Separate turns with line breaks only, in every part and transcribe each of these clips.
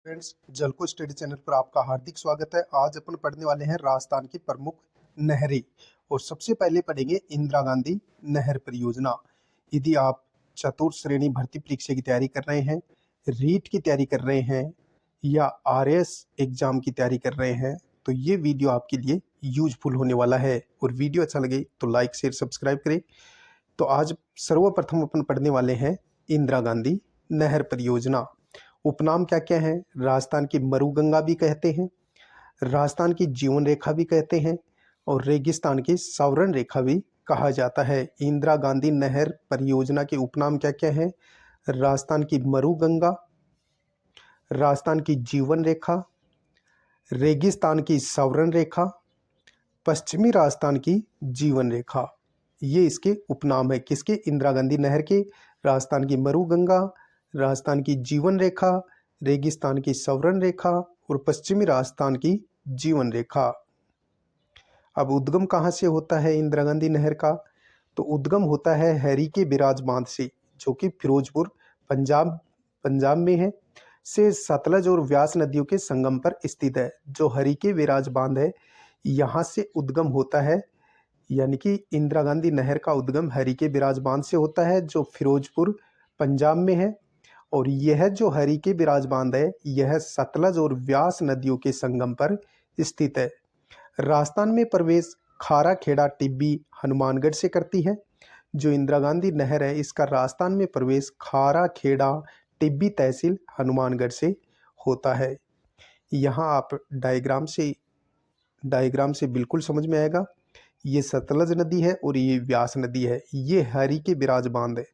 Friends, जलको study channel पर आपका हार्दिक स्वागत है। आज अपन पढ़ने वाले हैं राजस्थान की प्रमुख नहरें और सबसे पहले पढ़ेंगे इंदिरा गांधी नहर परियोजना। यदि आप चतुर्थ श्रेणी भर्ती परीक्षा की तैयारी कर रहे हैं, रीट की तैयारी कर रहे हैं या आरएस एग्जाम की तैयारी कर रहे हैं तो ये वीडियो आपके लिए यूजफुल होने वाला है। और वीडियो अच्छा लगे तो लाइक शेयर सब्सक्राइब करें। तो आज सर्वप्रथम अपन पढ़ने वाले हैं इंदिरा गांधी नहर परियोजना। उपनाम क्या क्या है? राजस्थान की मरुगंगा भी कहते हैं, राजस्थान की जीवन रेखा भी कहते हैं और रेगिस्तान की सवर्ण रेखा भी कहा जाता है। इंदिरा गांधी नहर परियोजना के उपनाम क्या क्या है? राजस्थान की मरुगंगा, राजस्थान की जीवन रेखा, रेगिस्तान की सवर्ण रेखा, पश्चिमी राजस्थान की जीवन रेखा। ये इसके उपनाम है। किसके? इंदिरा गांधी नहर के। राजस्थान की मरुगंगा, राजस्थान की जीवन रेखा, रेगिस्तान की सवर्ण रेखा और पश्चिमी राजस्थान की जीवन रेखा। अब उद्गम कहाँ से होता है इंदिरा गांधी नहर का? तो उद्गम होता है हरीके बिराज बांध से, जो कि फिरोजपुर पंजाब में है, से सतलज और व्यास नदियों के संगम पर स्थित है। जो हरीके बिराज बांध है, यहाँ से उद्गम होता है। यानी कि इंदिरा गांधी नहर का उद्गम हरीके बिराज बांध से होता है, जो फिरोजपुर पंजाब में है। और यह जो हरीके बिराज बांध है, यह सतलज और व्यास नदियों के संगम पर स्थित है। राजस्थान में प्रवेश खारा खेड़ा टिब्बी हनुमानगढ़ से करती है। जो इंदिरा गांधी नहर है, इसका राजस्थान में प्रवेश खारा खेड़ा टिब्बी तहसील हनुमानगढ़ से होता है। यहाँ आप डायग्राम से बिल्कुल समझ में आएगा। ये सतलज नदी है और ये व्यास नदी है। ये हरीके बिराज बांध है,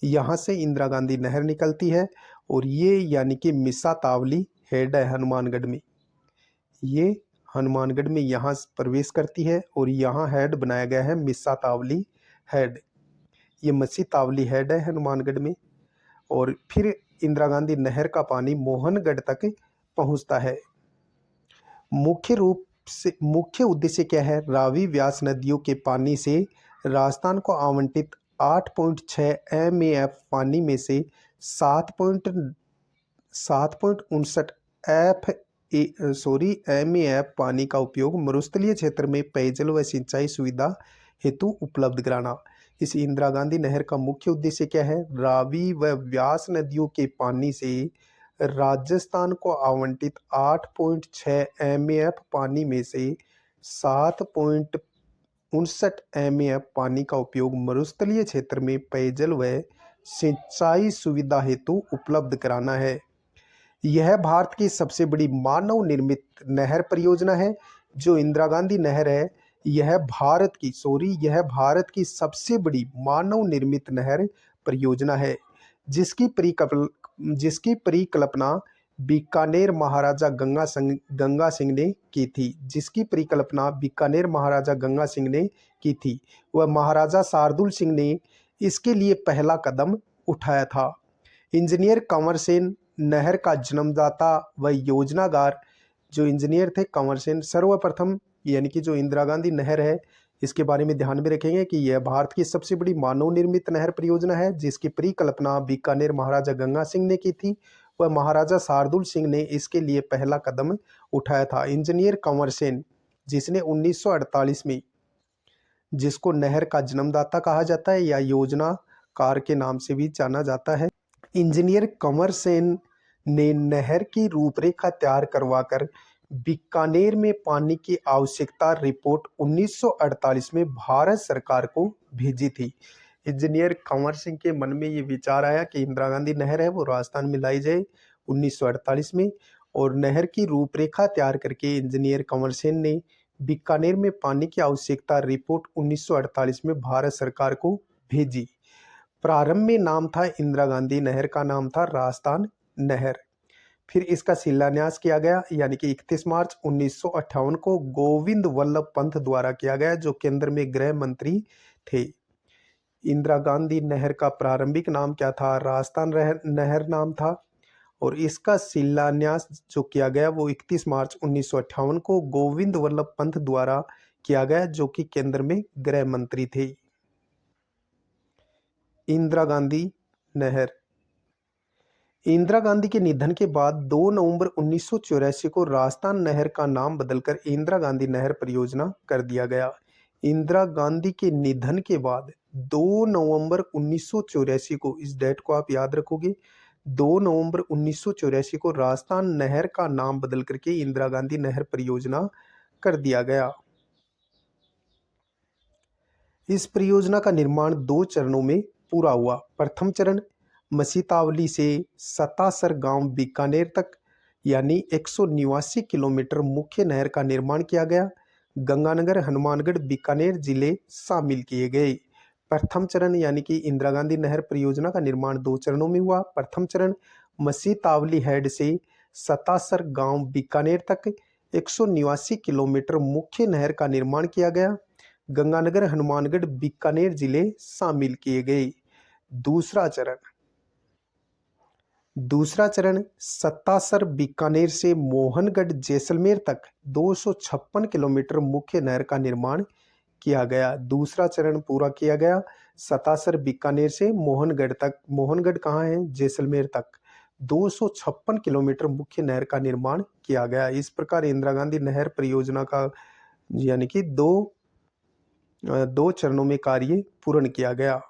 यहाँ से इंदिरा गांधी नहर निकलती है। और ये यानी कि मिस्सा तावली हेड है हनुमानगढ़ में। ये हनुमानगढ़ में यहाँ प्रवेश करती है और यहाँ हेड बनाया गया है मिस्सा तावली हेड। ये मस्सी तावली हेड है हनुमानगढ़ में। और फिर इंदिरा गांधी नहर का पानी मोहनगढ़ तक पहुँचता है। मुख्य उद्देश्य क्या है? रावी व्यास नदियों के पानी से राजस्थान को आवंटित 8.6 MAF पानी में से 7.59 MAF पानी का उपयोग मरुस्थलीय क्षेत्र में पेयजल व सिंचाई सुविधा हेतु उपलब्ध कराना। इस इंदिरा गांधी नहर का मुख्य उद्देश्य क्या है? रावी व व्यास नदियों के पानी से राजस्थान को आवंटित 8.6 MAF पानी में से 7.59 MAF पानी का उपयोग मरुस्थलीय क्षेत्र में पेयजल व सिंचाई सुविधा हेतु उपलब्ध कराना है। यह भारत की सबसे बड़ी मानव निर्मित नहर परियोजना है। जो इंदिरा गांधी नहर है, यह भारत की सबसे बड़ी मानव निर्मित नहर परियोजना है, जिसकी परिकल्पना बीकानेर महाराजा गंगा सिंह ने की थी। वह महाराजा शार्दुल सिंह ने इसके लिए पहला कदम उठाया था। इंजीनियर कंवर सेन नहर का जन्मदाता व योजनाकार। जो इंजीनियर थे कंवर सेन, सर्वप्रथम यानी कि जो इंदिरा गांधी नहर है, इसके बारे में ध्यान में रखेंगे कि यह भारत की सबसे बड़ी मानव निर्मित नहर परियोजना है, जिसकी परिकल्पना बीकानेर महाराजा गंगा सिंह ने की थी। वह महाराजा शार्दुल सिंह ने इसके लिए पहला कदम उठाया था। इंजीनियर कंवर सेन, जिसने 1948 में, जिसको नहर का जन्मदाता कहा जाता है या योजनाकार के नाम से भी जाना जाता है, इंजीनियर कंवर सेन ने नहर की रूपरेखा तैयार करवाकर बीकानेर में पानी की आवश्यकता रिपोर्ट 1948 में भारत सरकार को भेजी थी। इंजीनियर कंवर सिंह के मन में ये विचार आया कि इंदिरा गांधी नहर है वो राजस्थान में लाई जाए 1948 में। और नहर की रूपरेखा तैयार करके इंजीनियर कंवर सेन ने बीकानेर में पानी की आवश्यकता रिपोर्ट 1948 में भारत सरकार को भेजी। प्रारंभ में नाम था इंदिरा गांधी नहर का नाम था राजस्थान नहर। फिर इसका शिलान्यास किया गया यानी कि 31 मार्च 1958 को गोविंद वल्लभ पंत द्वारा किया गया, जो केंद्र में गृह मंत्री थे। इंदिरा गांधी नहर का प्रारंभिक नाम क्या था? राजस्थान नहर नाम था। और इसका शिलान्यास जो किया गया वो 31 मार्च 1958 को गोविंद वल्लभ पंत द्वारा किया गया, जो कि केंद्र में गृह मंत्री थे। इंदिरा गांधी नहर इंदिरा गांधी के निधन के बाद 2 नवंबर 1984 को राजस्थान नहर का नाम बदलकर इंदिरा गांधी नहर परियोजना कर दिया गया। इंदिरा गांधी के निधन के बाद 2 नवंबर 1984 को, इस डेट को आप याद रखोगे, 2 नवंबर 1984 को राजस्थान नहर का नाम बदल करके इंदिरा गांधी नहर परियोजना कर दिया गया। इस परियोजना का निर्माण 2 चरणों में पूरा हुआ। प्रथम चरण मसीतावली से सतासर गांव बीकानेर तक यानी 189 किलोमीटर मुख्य नहर का निर्माण किया गया। गंगानगर, हनुमानगढ़, बीकानेर जिले शामिल किए गए। प्रथम चरण यानी कि इंदिरा गांधी नहर परियोजना का निर्माण 2 चरणों में हुआ। प्रथम चरण मसीतावली हेड से सतासर गांव बीकानेर तक 189 किलोमीटर मुख्य नहर का निर्माण किया गया। गंगानगर, हनुमानगढ़, बीकानेर जिले शामिल किए गए। दूसरा चरण सतासर बीकानेर से मोहनगढ़ जैसलमेर तक 256 किलोमीटर मुख्य नहर का निर्माण किया गया। दूसरा चरण पूरा किया गया सतासर बीकानेर से मोहनगढ़ तक। मोहनगढ़ कहाँ है? जैसलमेर तक 256 किलोमीटर मुख्य नहर का निर्माण किया गया। इस प्रकार इंदिरा गांधी नहर परियोजना का यानी कि दो चरणों में कार्य पूर्ण किया गया।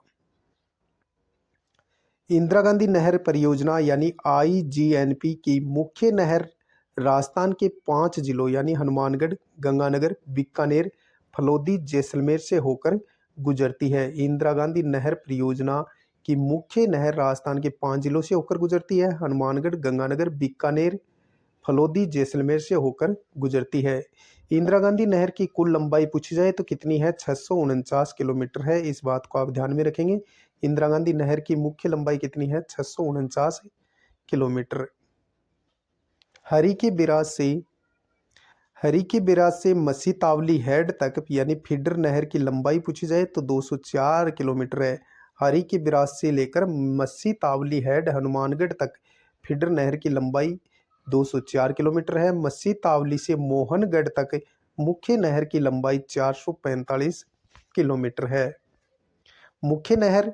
इंदिरा गांधी नहर परियोजना यानी IGNP की मुख्य नहर राजस्थान के 5 जिलों यानी हनुमानगढ़, गंगानगर, बीकानेर, फलोदी, जैसलमेर से होकर गुजरती है। इंदिरा गांधी नहर परियोजना की मुख्य नहर राजस्थान के 5 जिलों से होकर गुजरती है। हनुमानगढ़, गंगानगर, बीकानेर, फलोदी, जैसलमेर से होकर गुजरती है। इंदिरा गांधी नहर की कुल लंबाई पूछी जाए तो कितनी है? 649 किलोमीटर है। इस बात को आप ध्यान में रखेंगे। इंदिरा गांधी नहर की मुख्य लंबाई कितनी है? 649 किलोमीटर। हरी के बिराज से मसीतावली हेड तक यानी फीडर नहर की लंबाई पूछी जाए तो 204 किलोमीटर है। हरी के बिराज से लेकर मसीतावली हेड हनुमानगढ़ तक फीडर नहर की लंबाई 204 किलोमीटर है। मसीतावली से मोहनगढ़ तक मुख्य नहर की लंबाई 445 किलोमीटर है। मुख्य नहर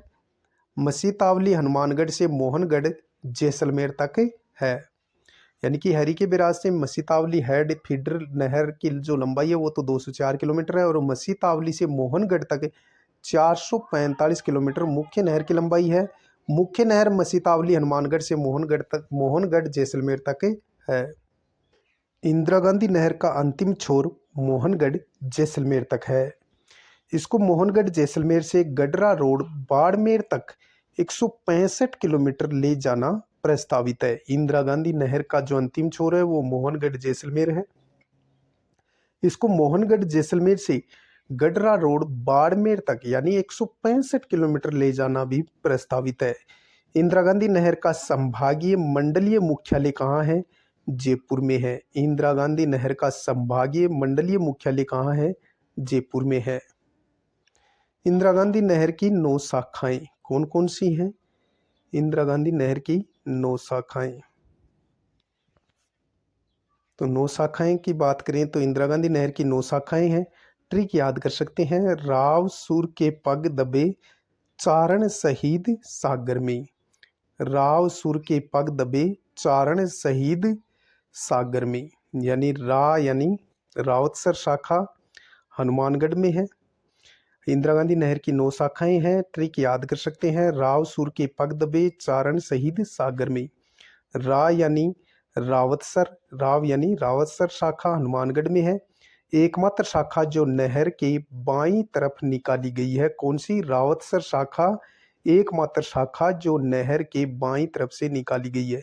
मसीतावली हनुमानगढ़ से मोहनगढ़ जैसलमेर तक है। यानी कि हरी के बिराज से मसीतावली हेड फीडर नहर की जो लंबाई है वो तो 204 किलोमीटर है और मसीतावली से मोहनगढ़ तक 445 किलोमीटर मुख्य नहर की लंबाई है। मुख्य नहर मसीतावली हनुमानगढ़ से मोहनगढ़ जैसलमेर तक है। इंदिरा गांधी नहर का अंतिम छोर मोहनगढ़ जैसलमेर तक है। इसको मोहनगढ़ जैसलमेर से गडरा रोड बाड़मेर तक 165 किलोमीटर ले जाना प्रस्तावित है। इंदिरा गांधी नहर का जो अंतिम छोर है वो मोहनगढ़ जैसलमेर है। इसको मोहनगढ़ जैसलमेर से गडरा रोड बाड़मेर तक यानी 165 किलोमीटर ले जाना भी प्रस्तावित है। इंदिरा गांधी नहर का संभागीय मंडलीय मुख्यालय कहाँ है? जयपुर में है। इंदिरा गांधी नहर का संभागीय मंडलीय मुख्यालय कहाँ है? जयपुर में है। इंदिरा गांधी नहर की 9 शाखाएं कौन कौन सी हैं? इंदिरा गांधी नहर की 9 शाखाएं। तो 9 शाखाएं की बात करें तो इंदिरा गांधी नहर की 9 शाखाएं हैं। ट्रिक याद कर सकते हैं। राव सुर के पग दबे चारण शहीद सागर में। राव सुर के पग दबे चारण शहीद सागर में। यानी रावतसर शाखा हनुमानगढ़ में है। इंदिरा गांधी नहर की 9 शाखाएं हैं। ट्रिक याद कर सकते हैं। राव सुर के पग दबे चारण शहीद सागर में। राव यानी रावतसर शाखा हनुमानगढ़ में है। एकमात्र शाखा जो नहर के बाईं तरफ निकाली गई है कौन सी? रावतसर शाखा एकमात्र शाखा जो नहर के बाईं तरफ से निकाली गई है।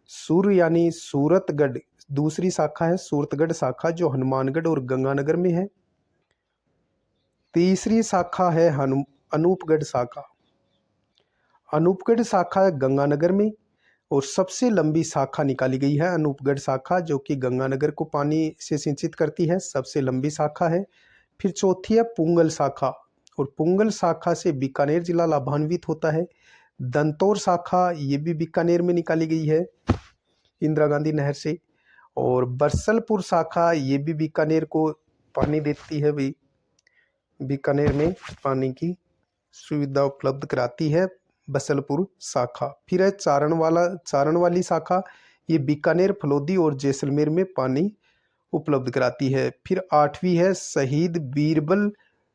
सुर यानी सूरतगढ़ दूसरी शाखा है। सूरतगढ़ शाखा जो हनुमानगढ़ और गंगानगर में है। तीसरी शाखा है अनूपगढ़ शाखा। अनूपगढ़ शाखा है गंगानगर में और सबसे लंबी शाखा निकाली गई है अनूपगढ़ शाखा जो कि गंगानगर को पानी से सिंचित करती है। सबसे लंबी शाखा है। फिर चौथी है पुंगल शाखा और पुंगल शाखा से बीकानेर जिला लाभान्वित होता है। दंतौर शाखा ये भी बीकानेर में निकाली गई है इंदिरा गांधी नहर से। और बरसलपुर शाखा ये भी बीकानेर को पानी देती है। बीकानेर में पानी की सुविधा उपलब्ध कराती है बसलपुर शाखा। फिर है चारण वाली शाखा, ये बीकानेर, फलोदी और जैसलमेर में पानी उपलब्ध कराती है। फिर 8वीं है शहीद बीरबल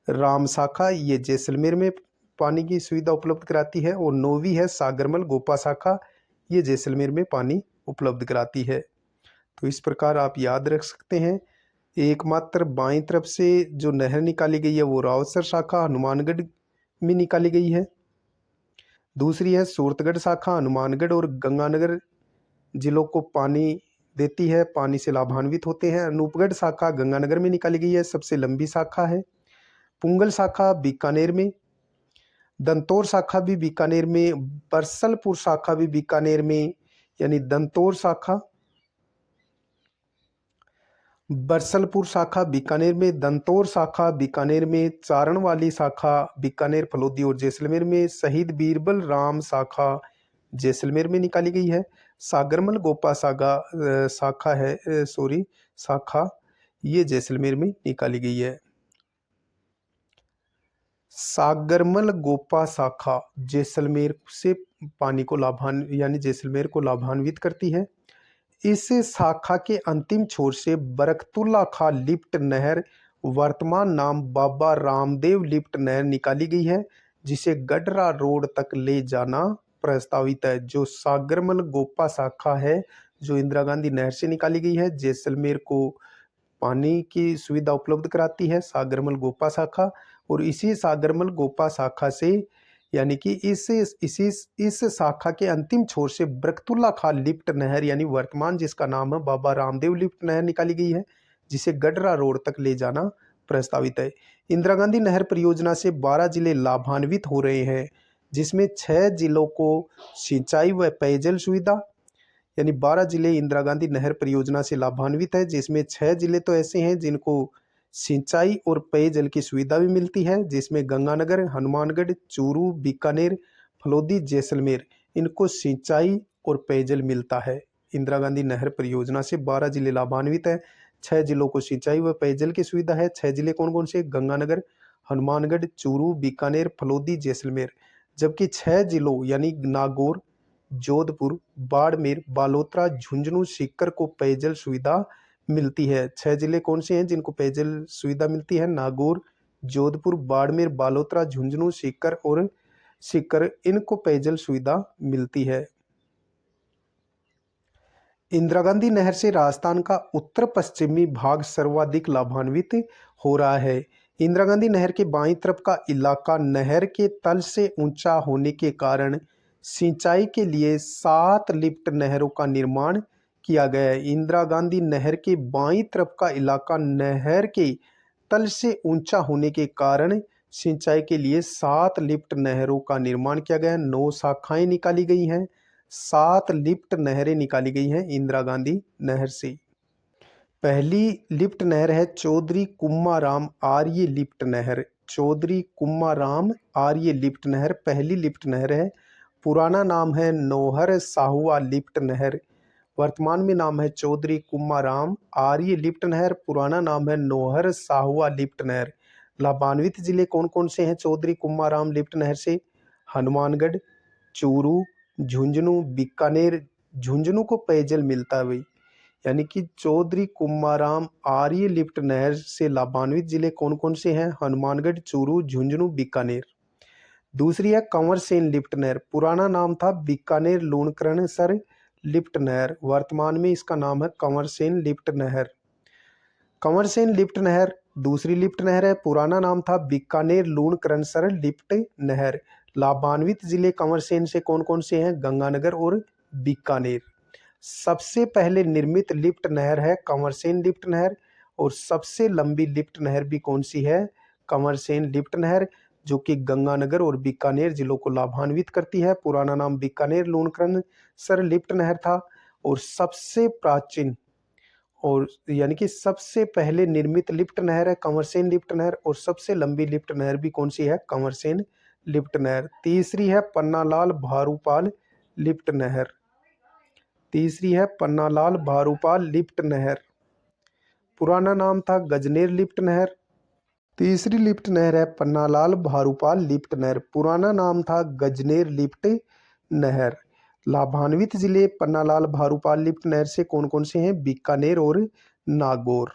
राम शाखा, ये जैसलमेर में पानी की सुविधा उपलब्ध कराती है। और 9वीं है सागरमल गोपा शाखा, ये जैसलमेर में पानी उपलब्ध कराती है। तो इस प्रकार आप याद रख सकते हैं। एकमात्र बाईं तरफ से जो नहर निकाली गई है वो रावतसर शाखा हनुमानगढ़ में निकाली गई है। दूसरी है सूरतगढ़ शाखा, हनुमानगढ़ और गंगानगर जिलों को पानी देती है, पानी से लाभान्वित होते हैं। अनूपगढ़ शाखा गंगानगर में निकाली गई है, सबसे लंबी शाखा है। पुंगल शाखा बीकानेर में, दंतौर शाखा भी बीकानेर में, बरसलपुर शाखा भी बीकानेर में, यानी दंतौर शाखा, बरसलपुर शाखा बीकानेर में, दंतौर शाखा बीकानेर में, चारण वाली शाखा बीकानेर, फलोदी और जैसलमेर में, शहीद बीरबल राम शाखा जैसलमेर में निकाली गई है। सागरमल गोपा शाखा है शाखा, ये जैसलमेर में निकाली गई है। सागरमल गोपा शाखा जैसलमेर से पानी को यानी जैसलमेर को लाभान्वित करती है। इस शाखा के अंतिम छोर से बरकतुल्ला खां लिफ्ट नहर, वर्तमान नाम बाबा रामदेव लिफ्ट नहर निकाली गई है, जिसे गडरा रोड तक ले जाना प्रस्तावित है। जो सागरमल गोपा शाखा है जो इंदिरा गांधी नहर से निकाली गई है, जैसलमेर को पानी की सुविधा उपलब्ध कराती है सागरमल गोपा शाखा। और इसी सागरमल गोपा शाखा से यानी कि इस शाखा के अंतिम छोर से बरकतुल्ला खां लिफ्ट नहर यानी वर्तमान जिसका नाम है बाबा रामदेव लिफ्ट नहर निकाली गई है, जिसे गडरा रोड तक ले जाना प्रस्तावित है। इंदिरा गांधी नहर परियोजना से 12 जिले लाभान्वित हो रहे हैं, जिसमें 6 जिलों को सिंचाई व पेयजल सुविधा, यानी 12 जिले इंदिरा गांधी नहर परियोजना से लाभान्वित है, जिसमें 6 जिले तो ऐसे हैं जिनको सिंचाई और पेयजल की सुविधा भी मिलती है, जिसमें गंगानगर, हनुमानगढ़, चूरू, बीकानेर, फलोदी, जैसलमेर, इनको सिंचाई और पेयजल मिलता है। इंदिरा गांधी नहर परियोजना से 12 जिले लाभान्वित है, 6 जिलों को सिंचाई व पेयजल की सुविधा है। 6 जिले कौन कौन से? गंगानगर, हनुमानगढ़, चूरू, बीकानेर, फलोदी, जैसलमेर। जबकि 6 जिलों यानी नागौर, जोधपुर, बाड़मेर, बालोतरा, झुंझुनू, सीकर को पेयजल सुविधा मिलती है। 6 जिले कौन से हैं जिनको पेयजल सुविधा मिलती है? नागौर, जोधपुर, बाड़मेर, बालोतरा, झुंझुनू, सीकर इनको पेयजल सुविधा मिलती है। इंदिरा गांधी नहर से राजस्थान का उत्तर पश्चिमी भाग सर्वाधिक लाभान्वित हो रहा है। इंदिरा गांधी नहर के बाईं तरफ का इलाका नहर के तल से ऊंचा होने के कारण सिंचाई के लिए 7 लिफ्ट नहरों का निर्माण किया गया है। इंदिरा गांधी नहर के बाईं तरफ का इलाका नहर के तल से ऊंचा होने के कारण सिंचाई के लिए 7 लिफ्ट नहरों का निर्माण किया गया है। 9 शाखाएं निकाली गई हैं, 7 लिफ्ट नहरें निकाली गई हैं इंदिरा गांधी नहर से। पहली लिफ्ट नहर है चौधरी कुम्माराम आर्य लिफ्ट नहर। चौधरी कुम्माराम आर्य लिफ्ट नहर पहली लिफ्ट नहर है। पुराना नाम है नौहर साहुआ लिफ्ट नहर, वर्तमान में नाम है चौधरी कुम्माराम आर्य लिफ्ट नहर, पुराना नाम है नौहर साहुआ लिफ्ट नहर। लाभान्वित जिले कौन कौन से हैं चौधरी कुम्माराम लिफ्ट नहर से? हनुमानगढ़, चूरू, झुंझुनू, बीकानेर। झुंझुनू को पेयजल मिलता है भाई, यानी कि चौधरी कुम्माराम आर्य लिफ्ट नहर से लाभान्वित जिले कौन कौन से हैं? हनुमानगढ़, चूरू, झुंझुनू, बीकानेर। दूसरी है कंवर सेन लिफ्ट नहर, पुराना नाम था बीकानेर लूणकरणसर लिफ्ट नहर, वर्तमान में इसका नाम है कंवर सेन लिफ्ट नहर। कंवर सेन लिफ्ट नहर दूसरी लिफ्ट नहर है, पुराना नाम था बीकानेर लूणकरणसर लिफ्ट नहर। लाभान्वित जिले कंवर सेन से कौन कौन से हैं? गंगानगर और बीकानेर। सबसे पहले निर्मित लिफ्ट नहर है कंवर सेन लिफ्ट नहर, और सबसे लंबी लिफ्ट नहर भी कौन सी है? कंवर सेन लिफ्ट नहर, जो कि गंगानगर और बीकानेर जिलों को लाभान्वित करती है। पुराना नाम बीकानेर लूणकरणसर लिफ्ट नहर था, और सबसे प्राचीन और यानी कि सबसे पहले निर्मित लिफ्ट नहर है कंवर सेन लिफ्ट नहर, और सबसे लंबी लिफ्ट नहर भी कौन सी है? कंवर सेन लिफ्ट नहर। तीसरी है पन्नालाल भारूपाल लिफ्ट नहर। तीसरी है पन्नालाल भारूपाल लिफ्ट नहर, पुराना नाम था गजनेर लिफ्ट नहर, तीसरी लिफ्ट नहर है पन्नालाल भारूपाल लिफ्ट नहर, पुराना नाम था गजनेर लिफ्ट नहर। लाभान्वित जिले पन्नालाल भारूपाल लिफ्ट नहर से कौन कौन से हैं? बीकानेर और नागौर।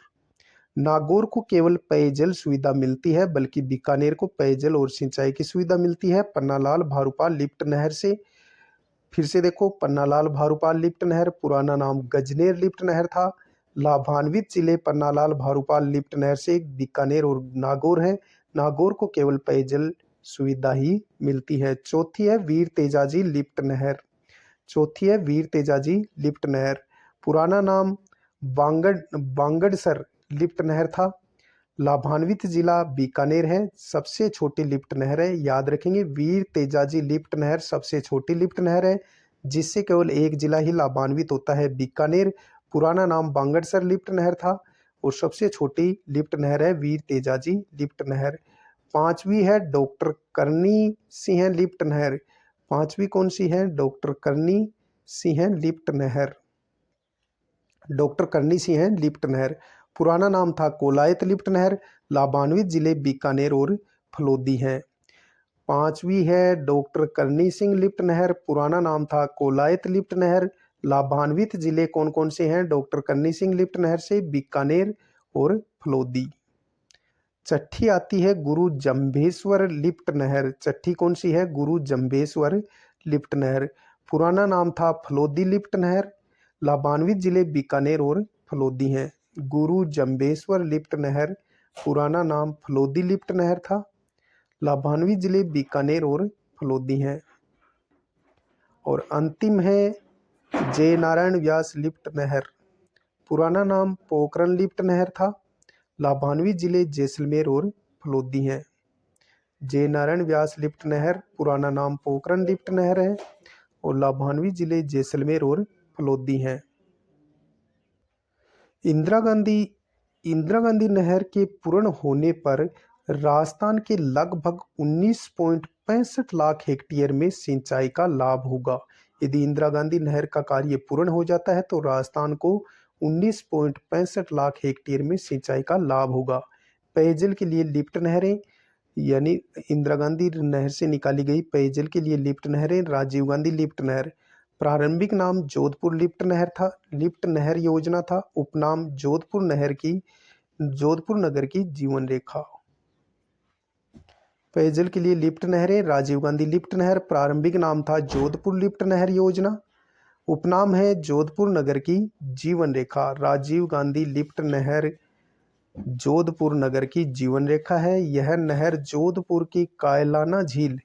नागौर को केवल पेयजल सुविधा मिलती है, बल्कि बीकानेर को पेयजल और सिंचाई की सुविधा मिलती है पन्नालाल भारूपाल लिफ्ट नहर से। फिर से देखो, पन्नालाल भारूपाल लिफ्ट नहर, पुराना नाम गजनेर लिफ्ट नहर था। लाभान्वित जिले पन्नालाल भारूपाल लिफ्ट नहर से बीकानेर और नागौर है। नागौर को केवल पेयजल सुविधा ही मिलती है। चौथी है वीर तेजाजी लिफ्ट नहर। चौथी है वीर तेजाजी लिफ्ट नहर, पुराना नाम बांगड़सर लिफ्ट नहर था। लाभान्वित जिला बीकानेर है। सबसे छोटी लिफ्ट नहर है, याद रखेंगे, वीर तेजाजी लिफ्ट नहर सबसे छोटी लिफ्ट नहर है, जिससे केवल एक जिला ही लाभान्वित होता है, बीकानेर। पुराना नाम बांगड़सर लिफ्ट नहर था और सबसे छोटी लिफ्ट नहर है वीर तेजाजी लिफ्ट नहर। पांचवी है डॉक्टर करनी सिंह लिफ्ट नहर। पांचवी कौन सी है? डॉक्टर करनी सिंह लिफ्ट नहर। डॉक्टर करनी सिंह लिफ्ट नहर, पुराना नाम था कोलायत लिफ्ट नहर। लाभान्वित जिले बीकानेर और फलोदी हैं। पांचवी है डॉक्टर करनी सिंह लिफ्ट नहर, पुराना नाम था कोलायत लिफ्ट नहर। लाभान्वित जिले कौन कौन से हैं? डॉक्टर करनी सिंह लिफ्ट नहर से बीकानेर और फलोदी। छठी आती है गुरु जम्भेश्वर लिफ्ट नहर। छठी कौन सी है? गुरु जम्भेश्वर लिफ्ट नहर, पुराना नाम था फलोदी लिफ्ट नहर। लाभान्वित जिले बीकानेर और फलोदी हैं। गुरु जम्भेश्वर लिफ्ट नहर, पुराना नाम फलोदी लिफ्ट नहर था। लाभान्वित जिले बीकानेर और फलोदी हैं। और अंतिम है जय नारायण व्यास लिफ्ट नहर, पुराना नाम पोखरण लिफ्ट नहर था। लाभान्वित जिले जैसलमेर और फलोदी हैं। जय नारायण व्यास लिफ्ट नहर, पुराना नाम पोखरण लिफ्ट नहर है और लाभान्वित जिले जैसलमेर और फलोदी हैं। इंदिरा गांधी नहर के पूर्ण होने पर राजस्थान के लगभग 19.65 लाख हेक्टेयर में सिंचाई का लाभ होगा। यदि इंदिरा गांधी नहर का कार्य पूर्ण हो जाता है तो राजस्थान को 19.65 लाख हेक्टेयर में सिंचाई का लाभ होगा। पेयजल के लिए लिफ्ट नहरें, यानी इंदिरा गांधी नहर से निकाली गई पेयजल के लिए लिफ्ट नहरें, राजीव गांधी लिफ्ट नहर। प्रारंभिक नाम जोधपुर लिफ्ट नहर था, लिफ्ट नहर योजना था। उपनाम जोधपुर नगर की जीवन रेखा। पेयजल के लिए लिफ्ट नहरें, राजीव गांधी लिफ्ट नहर, प्रारंभिक नाम था जोधपुर लिफ्ट नहर योजना। उपनाम है जोधपुर नगर की जीवन रेखा। राजीव गांधी लिफ्ट नहर जोधपुर नगर की जीवन रेखा है। यह नहर जोधपुर की कायलाना झील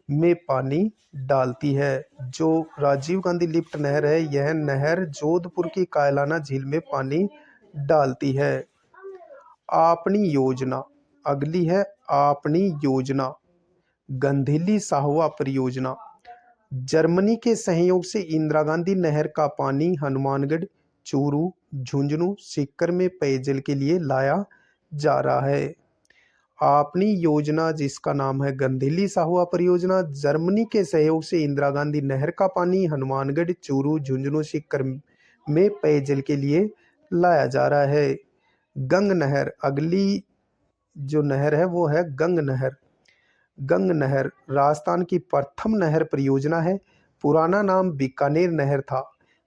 में पानी डालती है। जो राजीव गांधी लिफ्ट नहर है, यह नहर जोधपुर की कायलाना झील में पानी डालती है। आपनी योजना, अगली है आपनी योजना, गंधेली साहवा परियोजना। जर्मनी के सहयोग से इंदिरा गांधी नहर का पानी हनुमानगढ़, चूरू, झुंझुनू, सीकर में पेयजल के लिए लाया जा रहा है। आपनी योजना, जिसका नाम है गंधेली साहुआ परियोजना, जर्मनी के सहयोग से इंदिरा गांधी नहर का पानी हनुमानगढ़, चूरू, झुंझुनू, सीकर में पेयजल के लिए लाया जा रहा है। गंग नहर, अगली जो नहर है वो है गंग नहर। गंग नहर राजस्थान की प्रथम नहर परियोजना है। पुराना नाम बीकानेर नहर था।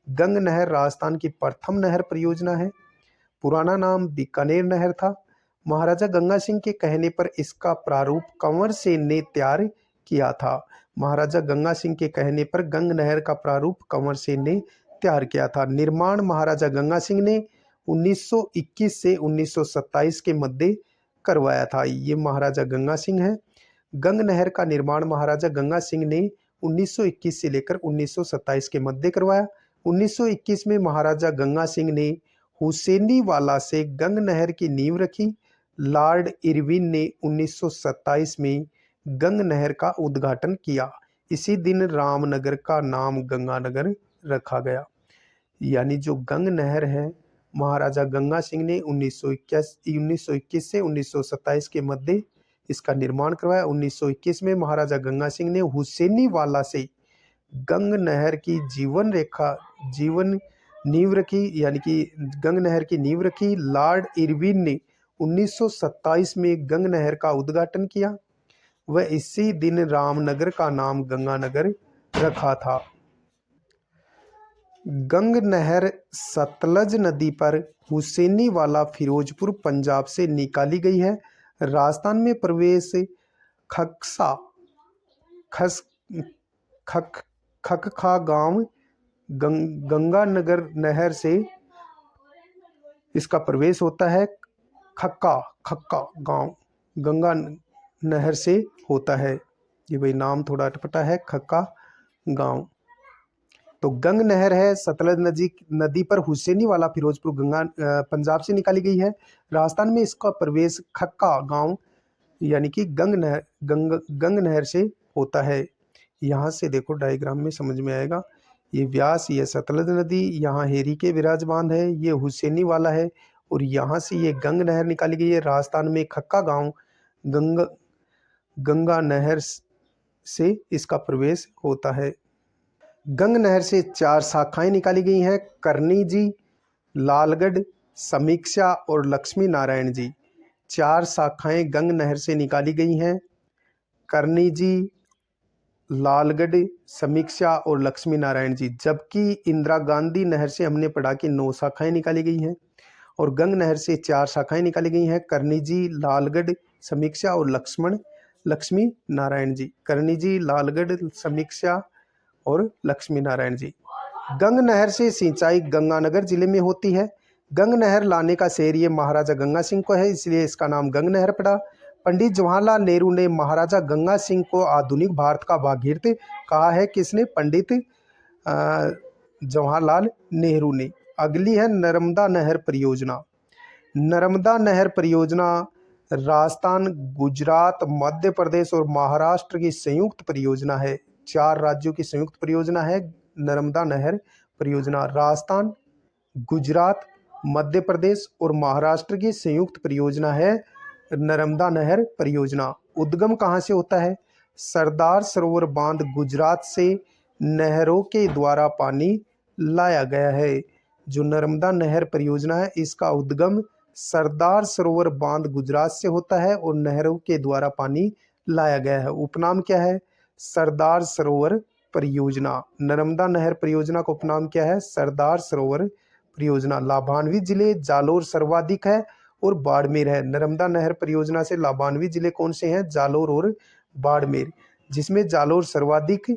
गंग नहर राजस्थान की प्रथम नहर परियोजना है। पुराना नाम बीकानेर नहर था। महाराजा गंगा सिंह के कहने पर इसका प्रारूप कंवर सेन ने तैयार किया था। महाराजा गंगा सिंह के कहने पर गंग नहर का प्रारूप कंवर सेन ने तैयार किया था। निर्माण महाराजा गंगा सिंह ने 1921 से 1927 के मध्य करवाया था। ये महाराजा गंगा सिंह है। गंग नहर का निर्माण महाराजा गंगा सिंह ने 1921 से लेकर 1927 के मध्य करवाया। 1921 में महाराजा गंगा सिंह ने हुसैनीवाला से गंग नहर की नींव रखी। लॉर्ड इरविन ने 1927 में गंग नहर का उद्घाटन किया। इसी दिन रामनगर का नाम गंगानगर रखा गया। यानी जो गंग नहर है, महाराजा गंगा सिंह ने 1921 से 1927 के मध्य इसका निर्माण करवाया। 1921 में महाराजा गंगा सिंह ने हुसैनीवाला से गंग नहर की जीवन नींव रखी, यानी कि गंग नहर की नींव रखी। लॉर्ड इरविन ने 1927 में गंग नहर का उद्घाटन किया। वह इसी दिन रामनगर का नाम गंगानगर रखा था। गंग नहर सतलज नदी पर हुसैनीवाला फिरोजपुर पंजाब से निकाली गई है। राजस्थान में प्रवेश खक्सा खस खक खकखा गांव गंगानगर नहर से इसका प्रवेश होता है। खक्का खक्का गांव गंगा नहर से होता है। ये भाई नाम थोड़ा अटपटा है, खक्का गांव। तो गंग नहर है सतलज नदी पर हुसैनीवाला फिरोजपुर पंजाब से निकाली गई है। राजस्थान में इसका प्रवेश खक्का गांव यानी कि गंग नहर से होता है। यहाँ से देखो डायग्राम में समझ में आएगा। ये व्यास, ये सतलज नदी, यहाँ हेरी के विराज बांध है, ये हुसैनीवाला है और यहाँ से ये गंग नहर निकाली गई है। राजस्थान में खक्का गांव गंगा नहर से इसका प्रवेश होता है। गंग नहर से 4 शाखाएं निकाली गई हैं, करनी जी, लालगढ़, समीक्षा और लक्ष्मी नारायण जी। 4 शाखाएं गंग नहर से निकाली गई हैं, करनी जी, लालगढ़, समीक्षा और लक्ष्मी नारायण जी। जबकि इंदिरा गांधी नहर से हमने पढ़ा कि 9 शाखाएं निकाली गई हैं और गंग नहर से 4 शाखाएं निकाली गई हैं, करनी जी, लालगढ़, समीक्षा और लक्ष्मी नारायण जी। करनी जी, लालगढ़, समीक्षा और लक्ष्मी नारायण जी। गंग नहर से सिंचाई गंगानगर जिले में होती है। गंग नहर लाने का श्रेय ये महाराजा गंगा सिंह को है, इसलिए इसका नाम गंग नहर पड़ा। पंडित जवाहरलाल नेहरू ने महाराजा गंगा सिंह को आधुनिक भारत का भागीरथ कहा है। किसने? पंडित जवाहरलाल नेहरू ने। अगली है नर्मदा नहर परियोजना। नर्मदा नहर परियोजना राजस्थान, गुजरात, मध्य प्रदेश और महाराष्ट्र की संयुक्त परियोजना है। 4 राज्यों की संयुक्त परियोजना है नर्मदा नहर परियोजना। राजस्थान, गुजरात, मध्य प्रदेश और महाराष्ट्र की संयुक्त परियोजना है नर्मदा नहर परियोजना। उद्गम कहाँ से होता है? सरदार सरोवर बांध गुजरात से नहरों के द्वारा पानी लाया गया है। जो नर्मदा नहर परियोजना है इसका उद्गम सरदार सरोवर बांध गुजरात से होता है और नहरों के द्वारा पानी लाया गया है। उपनाम क्या है? सरदार सरोवर परियोजना। नर्मदा नहर परियोजना का उपनाम क्या है? सरदार सरोवर परियोजना। लाभान्वित जिले जालोर सर्वाधिक है और बाड़मेर है। नर्मदा नहर परियोजना से लाभान्वित जिले कौन से हैं? जालोर और बाड़मेर, जिसमें जालोर सर्वाधिक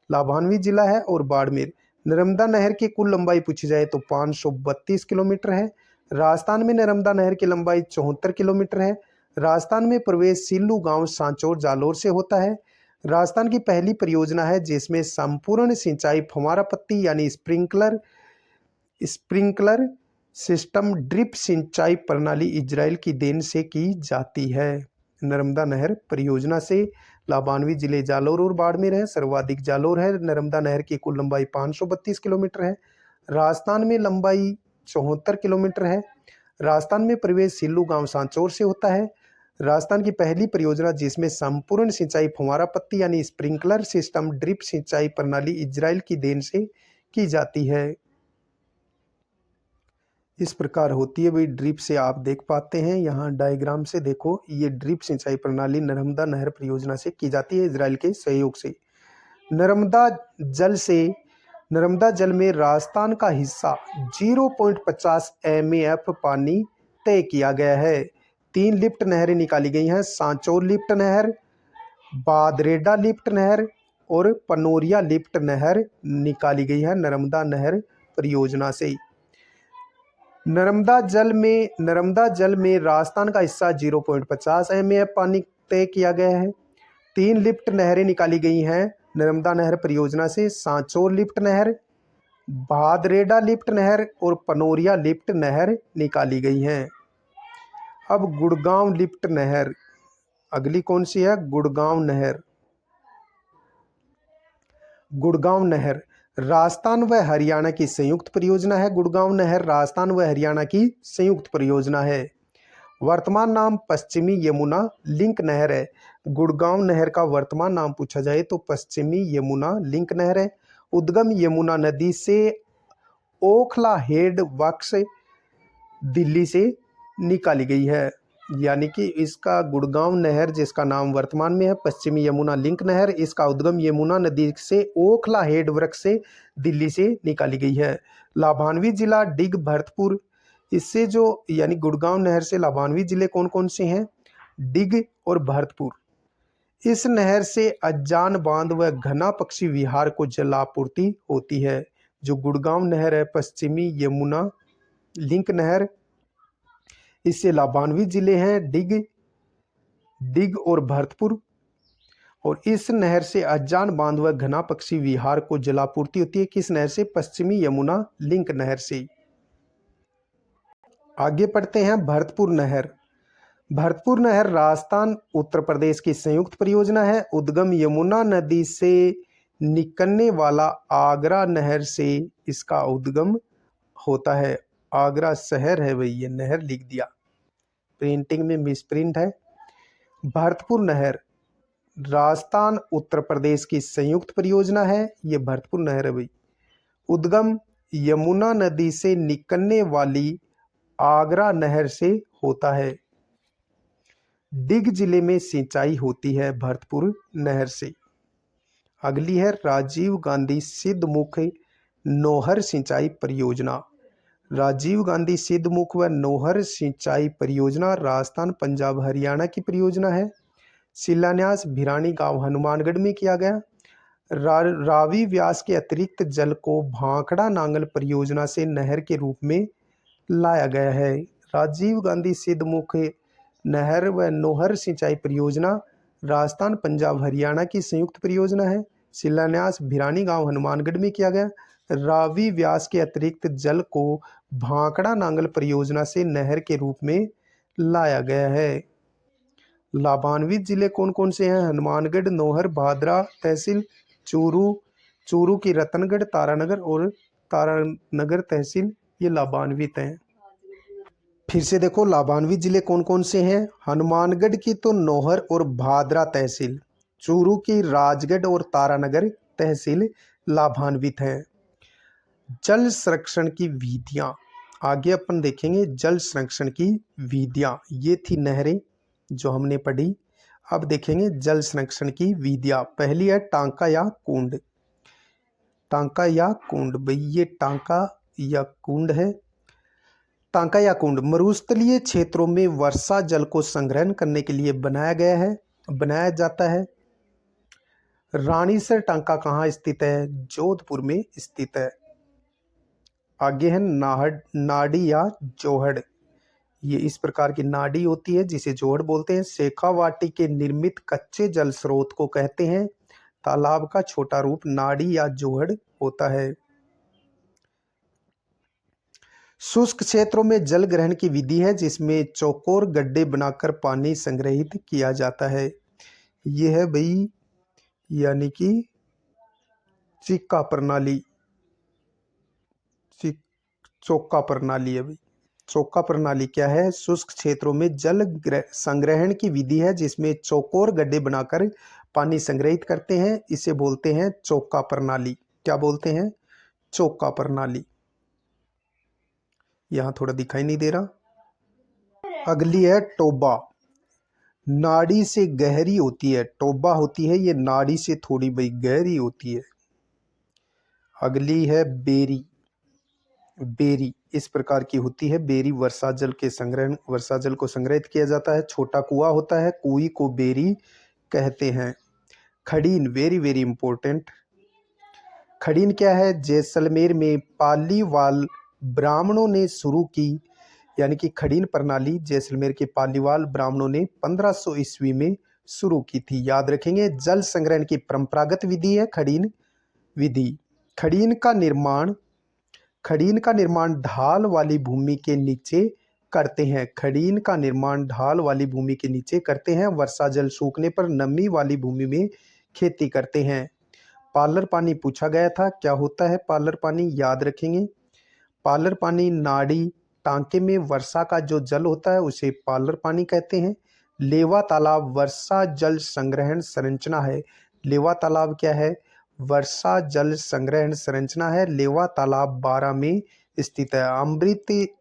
लाभान्वित जिला है और बाड़मेर। नर्मदा नहर की कुल लंबाई पूछी जाए तो 532 किलोमीटर है। राजस्थान में नर्मदा नहर की लंबाई 74 किलोमीटर है। राजस्थान में प्रवेश सिल्लू गांव सांचौर जालोर से होता है। राजस्थान की पहली परियोजना है जिसमें संपूर्ण सिंचाई फव्वारा पट्टी यानी स्प्रिंकलर सिस्टम ड्रिप सिंचाई प्रणाली इजराइल की देन से की जाती है। नर्मदा नहर परियोजना से लाभान्वित जिले जालोर और बाड़मेर है। सर्वाधिक जालोर है। नर्मदा नहर की कुल लंबाई 532 किलोमीटर है। राजस्थान में लंबाई 74 किलोमीटर है। राजस्थान में प्रवेश सिल्लू गांव सांचौर से होता है। राजस्थान की पहली परियोजना जिसमें संपूर्ण सिंचाई फव्वारा पट्टी यानी स्प्रिंकलर सिस्टम ड्रिप सिंचाई प्रणाली इजराइल की देन से की जाती है। इस प्रकार होती है भाई ड्रिप से। आप देख पाते हैं यहाँ डायग्राम से, देखो ये ड्रिप सिंचाई प्रणाली नर्मदा नहर परियोजना से की जाती है इजराइल के सहयोग से। नर्मदा जल में राजस्थान का हिस्सा 0.50 MAF पानी तय किया गया है। 3 लिफ्ट नहरें निकाली गई हैं, सांचौर लिफ्ट नहर, बादरेडा लिफ्ट नहर और पनोरिया लिफ्ट नहर निकाली गई है नर्मदा नहर परियोजना से। नर्मदा जल में राजस्थान का हिस्सा 0.50 MAF पानी तय किया गया है। 3 लिफ्ट नहरें निकाली गई हैं नर्मदा नहर परियोजना से, सांचौर लिफ्ट नहर, भादरेडा लिफ्ट नहर और पनोरिया लिफ्ट नहर निकाली गई हैं। अब गुड़गांव लिफ्ट नहर, अगली कौन सी है? गुड़गांव नहर। गुड़गांव नहर राजस्थान व हरियाणा की संयुक्त परियोजना है। गुड़गांव नहर राजस्थान व हरियाणा की संयुक्त परियोजना है। वर्तमान नाम पश्चिमी यमुना लिंक नहर है। गुड़गांव नहर का वर्तमान नाम पूछा जाए तो पश्चिमी यमुना लिंक नहर है। उद्गम यमुना नदी से ओखला हेड वर्क्स दिल्ली से निकाली गई है। यानी कि इसका गुड़गांव नहर, जिसका नाम वर्तमान में है पश्चिमी यमुना लिंक नहर, इसका उद्गम यमुना नदी से ओखला हेड वृक्ष से दिल्ली से निकाली गई है। लाभान्वित जिला डिग भरतपुर, इससे जो यानी गुड़गांव नहर से लाभान्वित जिले कौन कौन से हैं? डिग और भरतपुर। इस नहर से अज्जान बांध व घना पक्षी विहार को जलापूर्ति होती है। जो गुड़गांव नहर है पश्चिमी यमुना लिंक नहर, इससे लाभान्वित जिले हैं डिग और भरतपुर, और इस नहर से अज्जान बांध व घना पक्षी विहार को जलापूर्ति होती है। किस नहर से? पश्चिमी यमुना लिंक नहर से। आगे पढ़ते हैं भरतपुर नहर। भरतपुर नहर राजस्थान उत्तर प्रदेश की संयुक्त परियोजना है। उद्गम यमुना नदी से निकलने वाला आगरा नहर से इसका उद्गम होता है। आगरा शहर है भाई, ये नहर लिख दिया, प्रिंटिंग में मिसप्रिंट है। भरतपुर नहर राजस्थान उत्तर प्रदेश की संयुक्त परियोजना है। ये भरतपुर नहर है भाई। उद्गम यमुना नदी से निकलने वाली आगरा नहर से होता है। डिग जिले में सिंचाई होती है भरतपुर नहर से। अगली है राजीव गांधी सिद्धमुख नौहर सिंचाई परियोजना। राजीव गांधी सिद्धमुख व नौहर सिंचाई परियोजना राजस्थान पंजाब हरियाणा की परियोजना है। शिलान्यास भिरानी गांव हनुमानगढ़ में किया गया। रावी व्यास के अतिरिक्त जल को भांकड़ा नांगल परियोजना से नहर के रूप में लाया गया है। राजीव गांधी सिद्धमुख नहर व नौहर सिंचाई परियोजना राजस्थान पंजाब हरियाणा की संयुक्त परियोजना है। शिलान्यास भिरानी गांव हनुमानगढ़ में किया गया। रावी व्यास के अतिरिक्त जल को भांकड़ा नांगल परियोजना से नहर के रूप में लाया गया है। लाभान्वित जिले कौन कौन से हैं? हनुमानगढ़, नौहर, भादरा तहसील, चूरू की रतनगढ़, तारानगर और तारानगर तहसील, ये लाभान्वित हैं। फिर से देखो लाभान्वित जिले कौन कौन से हैं? हनुमानगढ़ की तो नौहर और भादरा तहसील, चूरू की राजगढ़ और तारानगर तहसील लाभान्वित है। जल संरक्षण की विधियां, आगे अपन देखेंगे जल संरक्षण की विधियां। ये थी नहरें जो हमने पढ़ी। अब देखेंगे जल संरक्षण की विधियां। पहली है टांका या कुंड। टांका या कुंड, भाई ये टांका या कुंड है। टांका या कुंड मरुस्थलीय क्षेत्रों में वर्षा जल को संग्रहण करने के लिए बनाया जाता है। रानीसर टांका कहाँ स्थित है? जोधपुर में स्थित है। आगे है नाड़ी या जोहड़। ये इस प्रकार की नाड़ी होती है जिसे जोहड़ बोलते हैं। शेखावाटी के निर्मित कच्चे जल स्रोत को कहते हैं। तालाब का छोटा रूप नाड़ी या जोहड़ होता है। शुष्क क्षेत्रों में जल ग्रहण की विधि है जिसमें चौकोर गड्ढे बनाकर पानी संग्रहित किया जाता है। यह है भाई यानी कि चिक्का प्रणाली, चौका प्रणाली है भाई। चौका प्रणाली क्या है? शुष्क क्षेत्रों में जल संग्रहण की विधि है जिसमें चौकोर गड्ढे बनाकर पानी संग्रहित करते हैं। इसे बोलते हैं चौका प्रणाली। क्या बोलते हैं? चौका प्रणाली। यहां थोड़ा दिखाई नहीं दे रहा। अगली है टोबा। नाड़ी से गहरी होती है। टोबा होती है ये नाड़ी से थोड़ी भाई गहरी होती है। अगली है बेरी। बेरी इस प्रकार की होती है। बेरी वर्षा जल को संग्रहित किया जाता है। छोटा कुआं होता है, कुएं को बेरी कहते हैं। खड़ीन, वेरी वेरी इंपॉर्टेंट। खड़ीन क्या है? जैसलमेर में पालीवाल ब्राह्मणों ने शुरू की, यानी कि खड़ीन प्रणाली जैसलमेर के पालीवाल ब्राह्मणों ने 1500 ईस्वी में शुरू की थी। याद रखेंगे जल संग्रहण की परंपरागत विधि है खड़ीन विधि। खड़ीन का निर्माण ढाल वाली भूमि के नीचे करते हैं। खड़ीन का निर्माण ढाल वाली भूमि के नीचे करते हैं। वर्षा जल सूखने पर नमी वाली भूमि में खेती करते हैं। पालर पानी पूछा गया था, क्या होता है पालर पानी? याद रखेंगे पालर पानी नाड़ी टांके में वर्षा का जो जल होता है उसे पालर पानी कहते हैं। लेवा तालाब वर्षा जल संग्रहण संरचना है। लेवा तालाब क्या है? वर्षा जल संग्रहण संरचना है। लेवा तालाब 12 में स्थित है।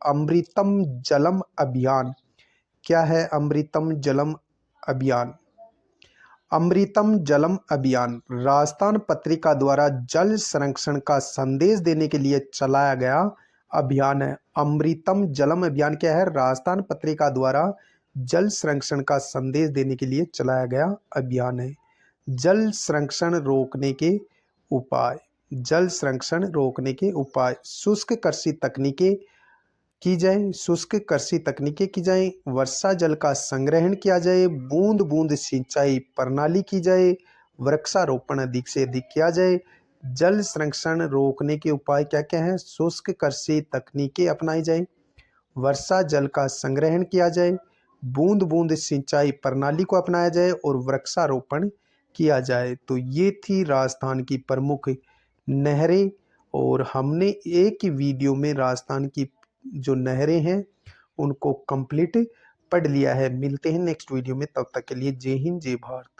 अमृतम जलम अभियान क्या है अमृतम जलम अभियान? अमृतम जलम अभियान राजस्थान पत्रिका द्वारा जल संरक्षण का संदेश देने के लिए चलाया गया अभियान है। अमृतम जलम अभियान क्या है? राजस्थान पत्रिका द्वारा जल संरक्षण का संदेश देने के लिए चलाया गया अभियान है। जल संरक्षण रोकने के उपाय। जल संरक्षण रोकने के उपाय। शुष्क कृषि तकनीकें की जाए, शुष्क कृषि तकनीकें की जाए, वर्षा जल का संग्रहण किया जाए, बूंद बूंद सिंचाई प्रणाली की जाए, वृक्षारोपण अधिक से अधिक किया जाए। जल संरक्षण रोकने के उपाय क्या क्या हैं? शुष्क कृषि तकनीकें अपनाई जाए, वर्षा जल का संग्रहण किया जाए, बूंद बूंद सिंचाई प्रणाली को अपनाया जाए और वृक्षारोपण किया जाए। तो ये थी राजस्थान की प्रमुख नहरें और हमने एक ही वीडियो में राजस्थान की जो नहरें हैं उनको कंप्लीट पढ़ लिया है। मिलते हैं नेक्स्ट वीडियो में, तब तक के लिए जय हिंद जय भारत।